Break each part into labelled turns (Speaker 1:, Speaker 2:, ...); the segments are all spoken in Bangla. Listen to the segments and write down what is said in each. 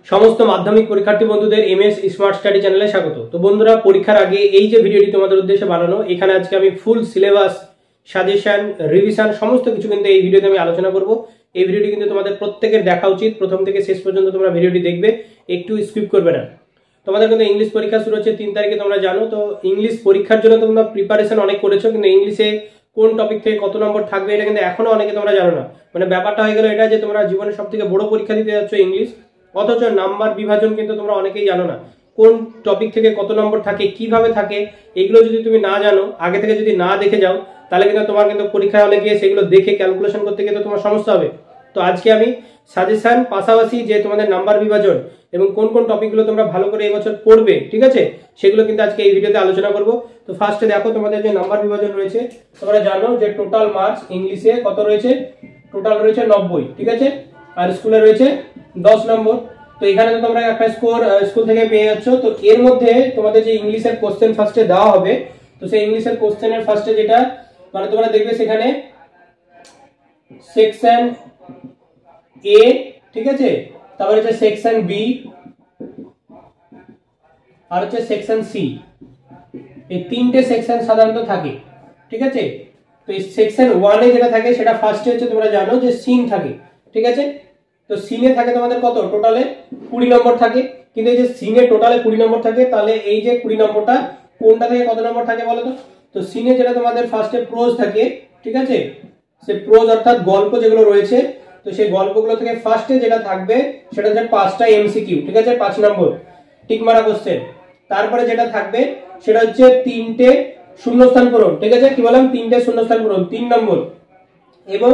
Speaker 1: সমস্ত মাধ্যমিক পরীক্ষার্থী বন্ধুদের এমএস স্মার্ট স্টাডি চ্যানেলে স্বাগত। তো বন্ধুরা, পরীক্ষার আগে এই যে ভিডিওটি তোমাদের উদ্দেশ্যে বানানো, এখানে আজকে আমি ফুল সিলেবাস, সাজেশন, রিভিশন সমস্ত কিছু কিন্তু এই ভিডিওতে আমি আলোচনা করব। এই ভিডিওটি কিন্তু তোমাদের প্রত্যেকের দেখা উচিত, প্রথম থেকে শেষ পর্যন্ত তোমরা ভিডিওটি দেখবে, একটু স্কিপ করবে না। তোমাদের কিন্তু ইংলিশ পরীক্ষা শুরু হচ্ছে 3 তারিখে, তোমরা জানো। তো ইংলিশ পরীক্ষার জন্য তোমরা প্রিপারেশন অনেক করেছো, কিন্তু ইংলিশে কোন টপিক থেকে কত নম্বর থাকবে এটা কিন্তু এখনো অনেকে তোমরা জানো না। মানে ব্যাপারটা হয়ে গেল এটা যে তোমরা জীবনের সব থেকে বড় পরীক্ষা দিতে যাচ্ছ ইংলিশ, অথচ নাম্বার বিভাজন কিন্তু তোমরা অনেকেই জানো না। কোন টপিক থেকে কত নম্বর থাকে, কিভাবে থাকে, এগুলো যদি তুমি না জানো, আগে থেকে যদি না দেখে যাও, তাহলে কিন্তু তোমার কিন্তু পরীক্ষা হলে গিয়ে সেগুলো দেখে ক্যালকুলেশন করতে গিয়ে তো তোমার সমস্যা হবে। তো আজকে আমি সাজেশন পাশাপাশি যে তোমাদের নাম্বার বিভাজন এবং কোন কোন টপিকগুলো তোমরা ভালো করে এবছর পড়বে, ঠিক আছে, সেগুলো কিন্তু আজকে এই ভিডিওতে আলোচনা করব। তো ফার্স্টে দেখো, তোমাদের যে নাম্বার বিভাজন রয়েছে, তোমরা জানো যে টোটাল মার্কস ইংলিশে কত রয়েছে, টোটাল রয়েছে 90, ঠিক আছে, আর স্কুলে রয়েছে 10 নম্বর। তো এখানে তো তোমরা একটা স্কোর স্কুল থেকে পেয়ে যাচ্ছ। তো এর মধ্যে তোমাদের যে ইংলিশের কোশ্চেন ফার্স্টে দেওয়া হবে, তো সেই ইংলিশের কোশ্চেনের ফার্স্টে যেটা মানে তোমরা দেখবে সেখানে সেকশন এ, ঠিক আছে, তারপরে হচ্ছে সেকশন বি আর হচ্ছে সেকশন সি। এই তিনটে সেকশন সাধারণত থাকে, ঠিক আছে। তো এই সেকশন 1 এ যেটা থাকে সেটা ফার্স্টে হচ্ছে তোমরা জানো যে সিন থাকে, ঠিক আছে। তো সিনে থাকে তোমাদের কত, টোটালে 20 নম্বর থাকে। কিন্তু এই যে সিনে টোটালে 20 নম্বর থাকে, তাহলে এই যে 20 নম্বরটা কোনটা থেকে কত নম্বর থাকে বলো তো? তো সিনে যেটা তোমাদের ফার্স্টে প্রোজ থাকে, ঠিক আছে, সে প্রোজ অর্থাৎ গল্প যেগুলো রয়েছে, তো সেই গল্পগুলো থেকে ফার্স্টে যেটা থাকবে সেটা হচ্ছে 5টা এমসিকিউ, ঠিক আছে, 5 নম্বর টিক মারা কোশ্চেন। তারপরে যেটা থাকবে সেটা হচ্ছে 3টে শূন্যস্থান পূরণ, ঠিক আছে, কি বললাম, 3টে শূন্যস্থান পূরণ 3 নম্বর, এবং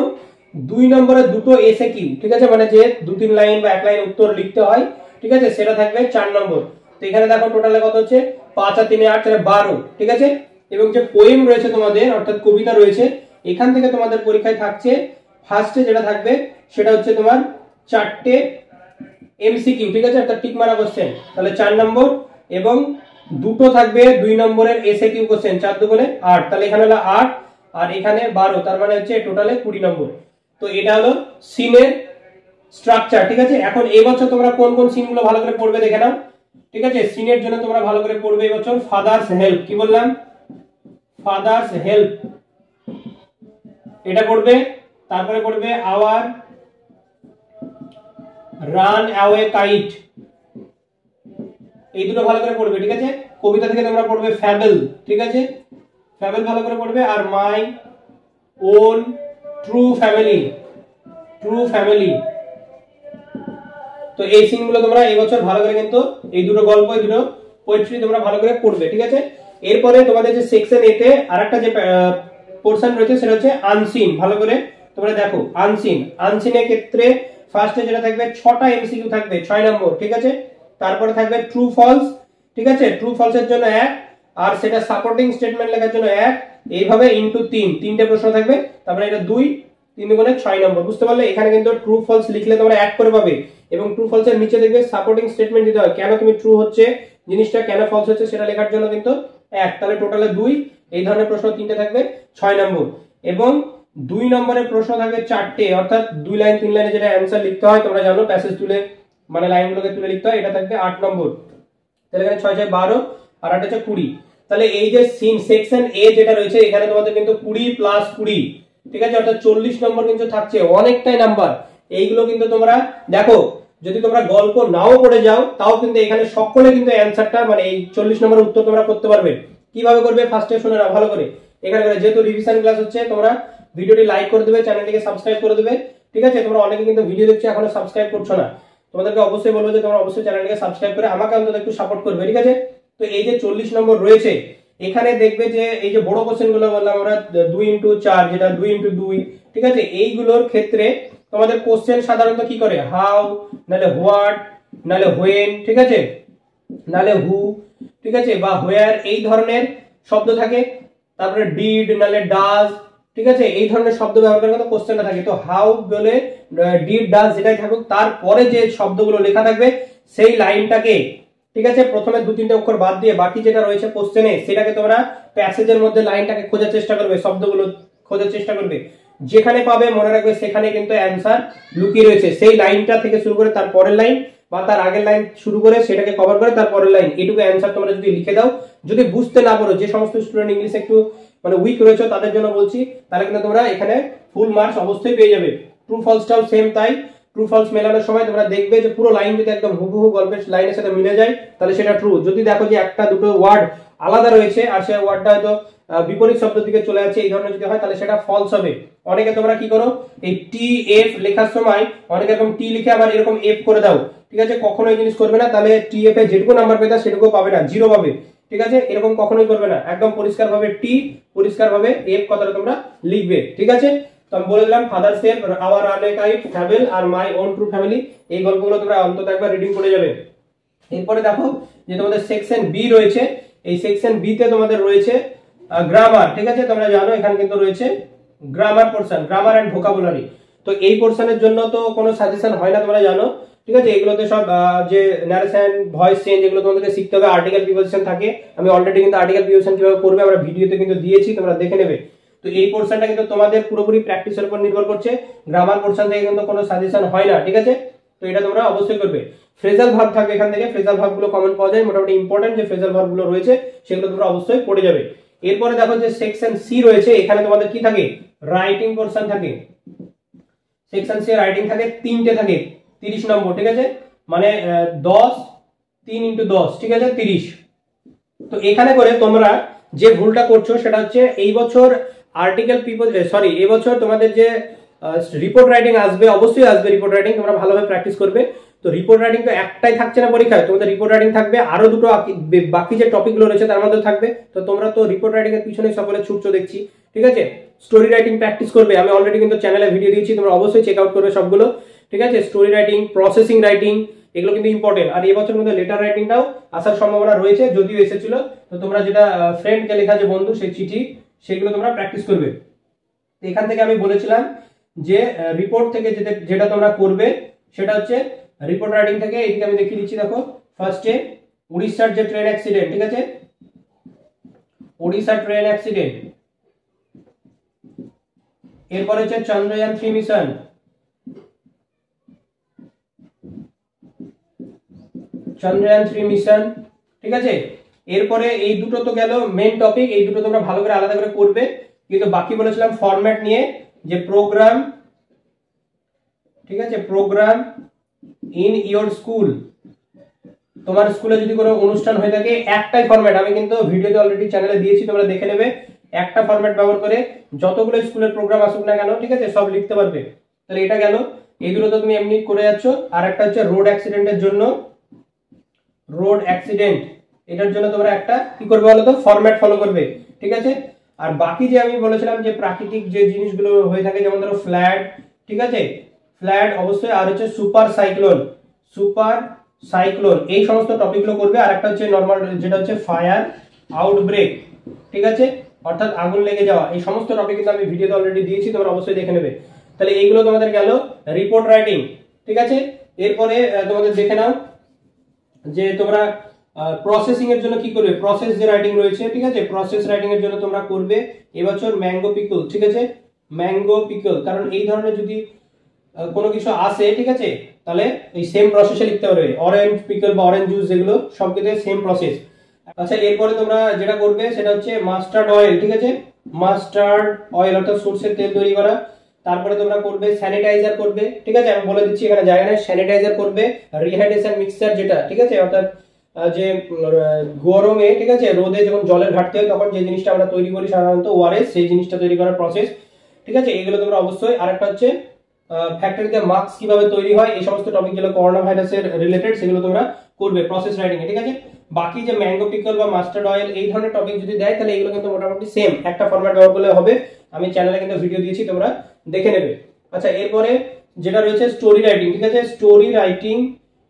Speaker 1: 2 নম্বরে 2টো এসএ কিউ, ঠিক আছে, মানে যে 2-3 লাইন বা 1 লাইন উত্তর লিখতে হয়, ঠিক আছে, সেটা থাকবে 4 নম্বর। তো এখানে দেখো টোটালে কত হচ্ছে, 5 আর 3 8 12, ঠিক আছে। এবং যে পোয়েম রয়েছে তোমাদের অর্থাৎ কবিতা রয়েছে, এখান থেকে তোমাদের পরীক্ষায় থাকছে ফার্স্টে যেটা থাকবে সেটা হচ্ছে তোমার 4টে এমসিকিউ, ঠিক আছে, অর্থাৎ টিক মারা কোশ্চেন, তাহলে 4 নম্বর, এবং 2টো থাকবে 2 নম্বরের এসএ কিউ কোশ্চেন, 4 দুগুণে 8, তাহলে এখানে হলো 8 আর এখানে 12, তার মানে হচ্ছে টোটালে 20 নম্বর। তো এটা হলো সিনের স্ট্রাকচার, ঠিক আছে। এখন এই বছর তোমরা কোন কোন সিনগুলো ভালো করে পড়বে দেখে নাও, ঠিক আছে। সিনের জন্য তোমরা ভালো করে পড়বে এই বছর ফাদার্স হেল্প, কি বললাম, ফাদার্স হেল্প, এটা পড়বে। তারপরে পড়বে আওয়ার রান অ্যাওয়ে কাইট, এই দুটো ভালো করে পড়বে, ঠিক আছে। কবিতা থেকে তোমরা পড়বে ফ্যাবল, ঠিক আছে, ফ্যাবল ভালো করে পড়বে। আর my own true family, true family. তো এই সিনগুলো তোমরা এই বছর ভালো করে কিন্তু এই দুটো গল্প, এই দুটো পোয়েট্রি তোমরা ভালো করে পড়বে, ঠিক আছে। এরপরে তোমাদের যে সেকশন এ তে আরেকটা যে পোরশন রয়েছে সেটা হচ্ছে আনসিন, ভালো করে তোমরা দেখো। আনসিন, আনসিনের ক্ষেত্রে ফার্স্টে যেটা থাকবে 6টা এমসিকিউ থাকবে 6 নম্বর, ঠিক আছে। তারপরে থাকবে ট্রু ফলস, ঠিক আছে, ট্রু ফলস এর জন্য 1, আর সেটা সাপোর্টিং স্টেটমেন্ট লেখার জন্য 1, এইভাবে ইনটু 3, 3টে প্রশ্ন থাকবে। তারপরে এটা 2, 3 দুগুণে 6 নম্বর, বুঝতে পারলে। এখানে কিন্তু ট্রু ফলস লিখলে তোমরা 1 করে পাবে, এবং ট্রু ফলস এর নিচে দেখবে সাপোর্টিং স্টেটমেন্ট দিতে হয়, কেন তুমি ট্রু হচ্ছে জিনিসটা, কেন ফলস হচ্ছে সেটা লেখার জন্য কিন্তু 1, তাহলে টোটালে 2। এই ধরনের প্রশ্ন 3টে থাকবে 6 নম্বর, এবং 2 নম্বরের প্রশ্ন থাকবে 4টে, অর্থাৎ 2 লাইন 3 লাইনে যেটা অ্যানসার লিখতে হয়, তোমরা জানো প্যাসেজ তুলে মানে লাইনগুলোকে তুলে লিখতে হয়, এটা থাকবে 8 নম্বর। তাহলে এখানে 6 6 12 আর 8 হচ্ছে 20। তাহলে এই যে সিন সেকশন এ যেটা রয়েছে, এখানে তোমাদের কিন্তু 20 প্লাস 20, ঠিক আছে, অর্থাৎ 40 নম্বর কিন্তু থাকছে, অনেকটাই নাম্বার। এইগুলো কিন্তু তোমরা দেখো, যদি তোমরা গল্প নাও পড়ে যাও তাও কিন্তু এখানে সকলে কিন্তু অ্যানসারটা মানে এই 40 নম্বরের উত্তর তোমরা করতে পারবে। কিভাবে করবে ফার্স্টে শুনে নাও ভালো করে। এখানে যেহেতু রিভিশন ক্লাস হচ্ছে, তোমরা ভিডিওটি লাইক করে দেবে, চ্যানেলটিকে সাবস্ক্রাইব করে দেবে, ঠিক আছে। তোমরা অনেকে কিন্তু ভিডিও দেখছো এখনো সাবস্ক্রাইব করছো না, তোমাদেরকে অবশ্যই বলবো যে তোমরা অবশ্যই চ্যানেলটিকে সাবস্ক্রাইব করে আমাকে অন্তত একটু সাপোর্ট করবে, ঠিক আছে। তো এই যে 40 নম্বর রয়েছে, এখানে দেখবে যে এই যে বড় কোশ্চেন গুলো বললাম আমরা 2 ইনটু 4, যেটা 2 ইনটু 2, ঠিক আছে, এইগুলোর ক্ষেত্রে তোমাদের কোশ্চেন সাধারণত কি করে, হাউ, নালে হোয়াট, নালে হোয়েন, ঠিক আছে, নালে হু, ঠিক আছে, বা হোয়ার, এই ধরনের শব্দ থাকে। তারপরে ডিড, নালে ডাজ, ঠিক আছে, এই ধরনের শব্দ ব্যবহার করে কিন্তু কোশ্চেনটা থাকে। তো হাউ বলে ডিড, ডাজ যেটাই থাকুক, তারপরে যে শব্দগুলো লেখা থাকবে সেই লাইনটাকে, ঠিক আছে, প্রথমে 2-3টে অক্ষর বাদ দিয়ে বাকি যেটা রয়েছে কোশ্চেনে সেটাকে তোমরা প্যাসেজের মধ্যে লাইনটাকে খোঁজার চেষ্টা করবে, শব্দগুলো খোঁজার চেষ্টা করবে। যেখানে পাবে মনে রাখবে সেখানে কিন্তু অ্যানসার লুকিয়ে রয়েছে, সেই লাইনটা থেকে শুরু করে তার পরের লাইন বা তার আগের লাইন শুরু করে সেটাকে কভার করে তারপরের লাইন, এটুকু অ্যান্সার তোমরা যদি লিখে দাও, যদি বুঝতে না পারো, যে সমস্ত স্টুডেন্ট ইংলিশে একটু মানে উইক রয়েছে তাদের জন্য বলছি, তাহলে কিন্তু তোমরা এখানে ফুল মার্কস অবশ্যই পেয়ে যাবে। ট্রু ফলসটাও সেম তাই, ট্রু ফলস মেলানোর সময় তোমরা দেখবে যে পুরো লাইন যদি একদম হুবহু গল্পের লাইনের সাথে মিলে যায় তাহলে সেটা ট্রু। যদি দেখো যে একটা দুটো ওয়ার্ড আলাদা রয়েছে আর সেই ওয়ার্ডটা হয়তো বিপরীত শব্দের দিকে চলে যাচ্ছে, এই ধরনের যদি হয় তাহলে সেটা ফলস হবে। অনেকে তোমরা কি করো, এই টি এফ লেখার সময় অনেকে এরকম টি লিখে আবার এরকম এফ করে দাও, ঠিক আছে? কখনো এই জিনিস করবে না, তাহলে টি এফ এ যেটুকু নাম্বার পেতে সেটুকু পাবে না, 0 পাবে, ঠিক আছে? এরকম কখনোই করবে না, একদম পরিষ্কার ভাবে টি, পরিষ্কার ভাবে এফ কথাটা তোমরা লিখবে, ঠিক আছে? তো আমি বলে দিলাম father save, our unacquired family আর মাই ওন ট্রু ফ্যামিলি, এই গল্পগুলো তোমরা অন্তত একবার রিডিং করে যাবে। এরপরে দেখো যে তোমাদের সেকশন বি রয়েছে, এই সেকশন বি তে তোমাদের রয়েছে গ্রামার, ঠিক আছে? তোমরা জানো এখানে কিন্তু রয়েছে grammar portion, grammar and vocabulary. তো এই পোরশনের জন্য তো কোনো সাজেশন হয় না, তোমরা জানো, ঠিক আছে? এগুলোতে সব যে ন্যারেশন, ভয়েস চেঞ্জ, এগুলো তোমাদেরকে শিখতে হবে। আর্টিকেল প্রিপোজিশন থাকে, আমি অলরেডি কিন্তু আর্টিকেল প্রিপোজিশন কিভাবে করবে আমরা ভিডিওতে কিন্তু দিয়েছি, তোমরা দেখে নেবে। তো এই পোরশনটা কিন্তু তোমাদের পুরোপুরি প্র্যাকটিসের উপর নির্ভর করছে, গ্রামার পোরশন থেকে কিন্তু কোনো সাজেশন হয় না, ঠিক আছে? তো এটা তোমরা অবশ্যই করবে। ফ্রেজাল ভার্ব থাকবে এখান থেকে, ফ্রেজাল ভার্বগুলো কমন পাওয়া যায়, মোটামুটি ইম্পর্টেন্ট যে ফ্রেজাল ভার্বগুলো রয়েছে সেগুলো তোমরা অবশ্যই পড়ে যাবে। এরপরে দেখো যে সেকশন সি রয়েছে, এখানে তোমাদের কি থাকে, রাইটিং পোরশন থাকে। সেকশন সি রাইটিং থাকে, 3টে থাকে, 30 নম্বর, ঠিক আছে? মানে 10 3 × 10, ঠিক আছে? 30। তো এখানে করে তোমরা যে ভুলটা করছো সেটা হচ্ছে এই বছর আর্টিকেল সরি এই বছর তোমাদের যে রিপোর্ট রাইটিং আসবে, অবশ্যই আসবে রিপোর্ট রাইটিং, তোমরা ভালোভাবে প্র্যাকটিস করবে। তো রিপোর্ট রাইটিং তো একটাই থাকছে না পরীক্ষায়, তোমাদের রিপোর্ট রাইটিং থাকবে আরো দুটো, বাকি যে টপিকগুলো রয়েছে তার মধ্যে থাকবে। তো তোমরা তো রিপোর্ট রাইটিং এর পিছনে সকলে ছুটছো দেখছি, ঠিক আছে? স্টোরি রাইটিং প্র্যাকটিস করবে, আমি অলরেডি কিন্তু চ্যানেলে ভিডিও দিয়েছি, তোমরা অবশ্যই চেক আউট করবে সবগুলো, ঠিক আছে? স্টোরি রাইটিং, প্রসেসিং রাইটিং, এগুলো কিন্তু ইম্পর্টেন্ট। আর এই বছর মধ্যে লেটার রাইটিংটাও আসার সম্ভাবনা রয়েছে, যদিও এসেছিল। তো তোমরা যেটা ফ্রেন্ডকে লেখা যে বন্ধু, সেই চিঠি, সেগুলো তোমরা প্র্যাকটিস করবে। এখান থেকে আমি বলেছিলাম যে রিপোর্ট থেকে যেটা তোমরা করবে সেটা হচ্ছে রিপোর্ট রাইটিং থেকে, এইদিকে আমি দেখিয়ে দিচ্ছি, দেখো ফার্স্টে উড়িষ্যার যে ট্রেন অ্যাক্সিডেন্ট, ঠিক আছে? উড়িষ্যার ট্রেন অ্যাক্সিডেন্ট, এরপর হচ্ছে চন্দ্রযান 3 মিশন, চন্দ্রযান 3 মিশন, ঠিক আছে? এরপরে এই দুটো তো গেল মেইন টপিক, এই দুটো তোমরা ভালো করে আলাদা করে করবে। কিন্তু বাকি বলেছিলাম ফরম্যাট নিয়ে, যে প্রোগ্রাম, ঠিক আছে? প্রোগ্রাম ইন ইওর স্কুল, তোমার স্কুলে যদি কোনো অনুষ্ঠান হয়ে থাকে একটাই ফরম্যাট, আমি কিন্তু ভিডিওতে অলরেডি চ্যানেলে দিয়েছি, তোমরা দেখে নেবে। একটা ফরম্যাট ব্যবহার করে যতগুলো স্কুলের প্রোগ্রাম আসুক না কেন, ঠিক আছে, সব লিখতে পারবে। তাহলে এটা গেল, এই দুটো তো তুমি এমনি করে যাচ্ছ। আর একটা হচ্ছে রোড অ্যাক্সিডেন্টের জন্য, রোড অ্যাক্সিডেন্ট, এটার জন্য তোমরা একটা কি করবে বলো তো, ফরম্যাট ফলো করবে, ঠিক আছে? আর বাকি যে আমি বলেছিলাম যে প্রাকৃতিক যে জিনিসগুলো হয়ে থাকে, যেমন ধরো ফ্ল্যাড, ঠিক আছে? ফ্ল্যাড অবশ্যই, আর হচ্ছে সুপার সাইক্লোন, সুপার সাইক্লোন, এই সমস্ত টপিকগুলো করবে। আর একটা হচ্ছে নরমাল, যেটা হচ্ছে ফায়ার আউটব্রেক, ঠিক আছে? অর্থাৎ আগুন লেগে যাওয়া, এই সমস্ত টপিক কিন্তু আমি ভিডিওতে অলরেডি দিয়েছি, তোমরা অবশ্যই দেখে নেবে। তাহলে এইগুলো তোমাদের গেল রিপোর্ট রাইটিং, ঠিক আছে? এরপরে তোমাদের দেখে নাও যে তোমরা প্রসেসিং এর জন্য কি করবে, প্রসেস যে রাইটিং রয়েছে, ঠিক আছে? প্রসেস রাইটিং এর জন্য তোমরা করবে এবছর ম্যাঙ্গো পিকল, ঠিক আছে? ম্যাঙ্গো পিকল, কারণ এই ধরনের যদি কোনো কিছু আসে, ঠিক আছে, তাহলে এই সেম প্রসেসে লিখতে পারবে। অরেঞ্জ পিকল বা অরেঞ্জ জুস, যেগুলো সব কিছু সেম প্রসেস। আচ্ছা, এরপরে তোমরা যেটা করবে সেটা হচ্ছে মাস্টার্ড অয়েল, ঠিক আছে? মাস্টার্ড অয়েল অর্থাৎ সরষের তেল তৈরি করা। তারপরে তোমরা করবে স্যানিটাইজার করবে, ঠিক আছে? আমি বলে দিচ্ছি এখানে জায়গা নেই, স্যানিটাইজার করবে। রিহাইড্রেশন মিক্সচার যেটা, ঠিক আছে, অর্থাৎ যে গরমে, ঠিক আছে, রোদে যখন জলের ঘাটতি হয় তখন যে জিনিসটা আমরা তৈরি করি সাধারণত ওআরএস, সেই জিনিসটা তৈরি করার প্রসেস, ঠিক আছে? এগুলো তোমরা অবশ্যই। আরেকটা হচ্ছে ফ্যাক্টরিতে মাস্ক কিভাবে তৈরি হয়, এই সমস্ত টপিক যেগুলো করোনা ভাইরাসের রিলেটেড, সেগুলো তোমরা করবে প্রসেস রাইটিং এ, ঠিক আছে? বাকি যে ম্যাঙ্গো পিকল বা মাস্টার্ড অয়েল, এই ধরনের টপিক যদি দেয় তাহলে এগুলো কিন্তু মোটামুটি সেম একটা ফরম্যাট ব্যবহার করলে হবে। আমি চ্যানেলে কিন্তু ভিডিও দিয়েছি, তোমরা দেখে নেবে। আচ্ছা, এরপরে যেটা রয়েছে স্টোরি রাইটিং, ঠিক আছে? স্টোরি রাইটিং,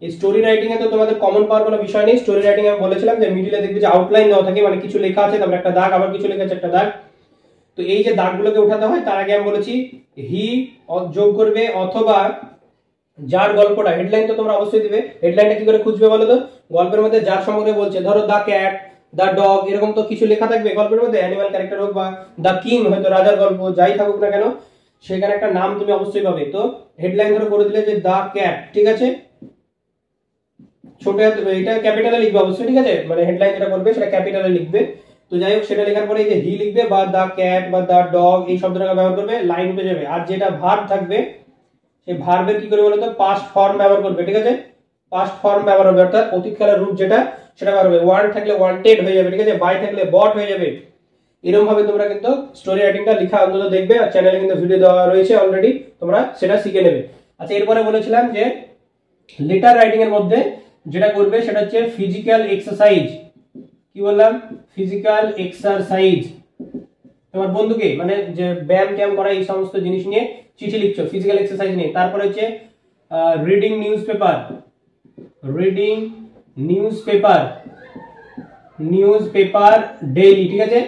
Speaker 1: এই স্টোরি রাইটিং এ তো তোমাদের কমন পাওয়ার কোনো বিষয় নেই। স্টোরি রাইটিং আমি বলেছিলাম যে মিডিলে দেখবে যে আউটলাইন দেওয়া থাকে, মানে কিছু লেখা আছে, তারপর একটা দাগ, আবার কিছু লেখা আছে, একটা দাগ। তো এই যে দাগগুলোকে উঠাতে হয়, তার আগে আমি বলেছি হি যোগ করবে, অথবা যার গল্পটা, হেডলাইন তো তোমরা অবশ্যই দিবে। হেডলাইনটা কি করে খুঁজবে বলো তো? গল্পের মধ্যে যার সম্পর্কে বলছে, ধরো দা ক্যাট, দা ডগ, এরকম তো কিছু লেখা থাকবে গল্পের মধ্যে, অ্যানিমাল ক্যারেক্টার হোক, বা দা কিং, হয়তো রাজার গল্প, যাই থাকুক না কেন, সেখানে একটা নাম তুমি অবশ্যই পাবে। তো হেডলাইন ধরো করে দিলে যে দা ক্যাট, ঠিক আছে? ছোট এটা ক্যাপিটালে লিখবে অবশ্যই, ঠিক আছে, মানে হেডলাইন যেটা করবে সেটা ক্যাপিটালে লিখবে। তো যাই হোক, সেটা লেখার পরে এই যে হি লিখবে বা দা ক্যাট বা দা ডগ এই শব্দটাকে ব্যবহার করবে, লাইন উঠে যাবে। আর যেটা ভার্ব থাকবে সেই ভার্বের কি করবে বলতো, পাস্ট ফর্ম ব্যবহার করবে, ঠিক আছে, পাস্ট ফর্ম ব্যবহার হবে, অর্থাৎ অতীতকালের রূপ যেটা সেটা ব্যবহার হবে। ওয়ান্ট থাকলে ওয়ান্টেড হয়ে যাবে, ঠিক আছে, বাই থাকলে বট হয়ে যাবে। এরকম ভাবে তোমরা কিন্তু স্টোরি রাইটিংটা লেখা অন্তত দেখবে, আর চ্যানেলে কিন্তু ভিডিও দেওয়া রয়েছে অলরেডি, তোমরা সেটা শিখে নেবে। আচ্ছা, এরপরে বলেছিলাম যে লেটার রাইটিং এর মধ্যে যেটা করবে সেটা হচ্ছে ফিজিক্যাল এক্সারসাইজ। কি বললাম, ফিজিক্যাল এক্সারসাইজ। তোমার বন্ধুকে মানে যে ব্যায়াম ট্যায়াম করা এই সমস্ত জিনিস নিয়ে চিঠি লিখছো, ফিজিক্যাল এক্সারসাইজ নিয়ে। তারপরে হচ্ছে reading newspaper, reading newspaper, newspaper daily, ঠিক আছে,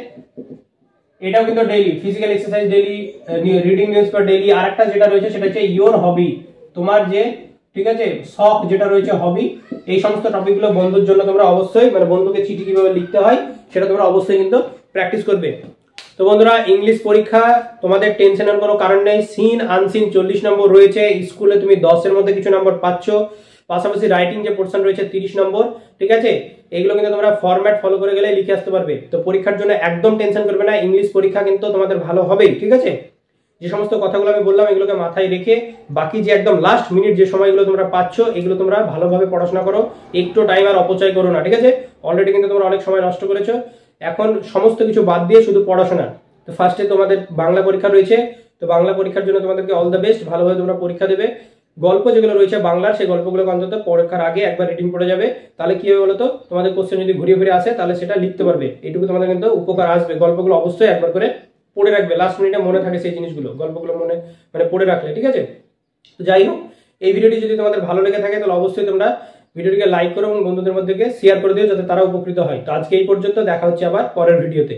Speaker 1: এটাও কিন্তু daily physical exercise daily, reading newspaper daily. আর একটা যেটা রয়েছে সেটা হচ্ছে ইওর হবি, তোমার যে, ঠিক আছে, শখ যেটা রয়েছে, হবি। এই সমস্ত টপিকগুলো বন্ধুর জন্য তোমরা অবশ্যই, মানে বন্ধুকে চিঠি কিভাবে লিখতে হয় সেটা তোমরা অবশ্যই কিন্তু প্র্যাকটিস করবে। তো বন্ধুরা, ইংলিশ পরীক্ষা তোমাদের টেনশনের কোনো কারণ নেই। সিন আনসিন 40 নম্বর রয়েছে, স্কুলে তুমি 10-এর মধ্যে কিছু নম্বর পাচ্ছ, পাশাপাশি রাইটিং যে পোর্শন রয়েছে 30 নম্বর, ঠিক আছে। এগুলো কিন্তু তোমরা ফরম্যাট ফলো করে গেলে লিখে আসতে পারবে। তো পরীক্ষার জন্য একদম টেনশন করবে না, ইংলিশ পরীক্ষা কিন্তু তোমাদের ভালো হবেই, ঠিক আছে। যে সমস্ত কথাগুলো আমি বললাম এগুলোকে মাথায় রেখে বাকি যে একদম লাস্ট মিনিট যে সময়গুলো তোমরা পাচ্ছ এগুলো তোমরা ভালোভাবে পড়াশোনা করো, একটু টাইম আর অপচয় করো না, ঠিক আছে। অলরেডি কিন্তু তোমরা অনেক সময় নষ্ট করেছো, এখন সমস্ত কিছু বাদ দিয়ে শুধু পড়াশোনা। তো ফার্স্টে তোমাদের বাংলা পরীক্ষা রয়েছে, তো বাংলা পরীক্ষার জন্য তোমাদেরকে অল দ্য বেস্ট, ভালোভাবে তোমরা পরীক্ষা দেবে। গল্প যেগুলো রয়েছে বাংলার, সেই গল্পগুলো অন্তত পরীক্ষার আগে একবার রিডিং পড়ে যাবে, তাহলে কি হবে বলতো, তোমাদের কোশ্চেন যদি ঘুরিয়ে ফিরে আসে তাহলে সেটা লিখতে পারবে, এইটুকু তোমাদের কিন্তু উপকার আসবে। গল্পগুলো অবশ্যই একবার করে পড়ে রাখবে, লাস্ট মিনিটে মনে থাকে সেই জিনিসগুলো, গল্পগুলো মনে মানে পড়ে রাখলে, ঠিক আছে। তো যাই হোক, এই ভিডিওটি যদি তোমাদের ভালো লেগে থাকে তাহলে অবশ্যই তোমরা ভিডিওটিকে লাইক করো এবং বন্ধুদের মধ্যে শেয়ার করে দিও যাতে তারা উপকৃত হয়। তো আজকে এই পর্যন্ত, দেখা হচ্ছে আবার পরের ভিডিওতে।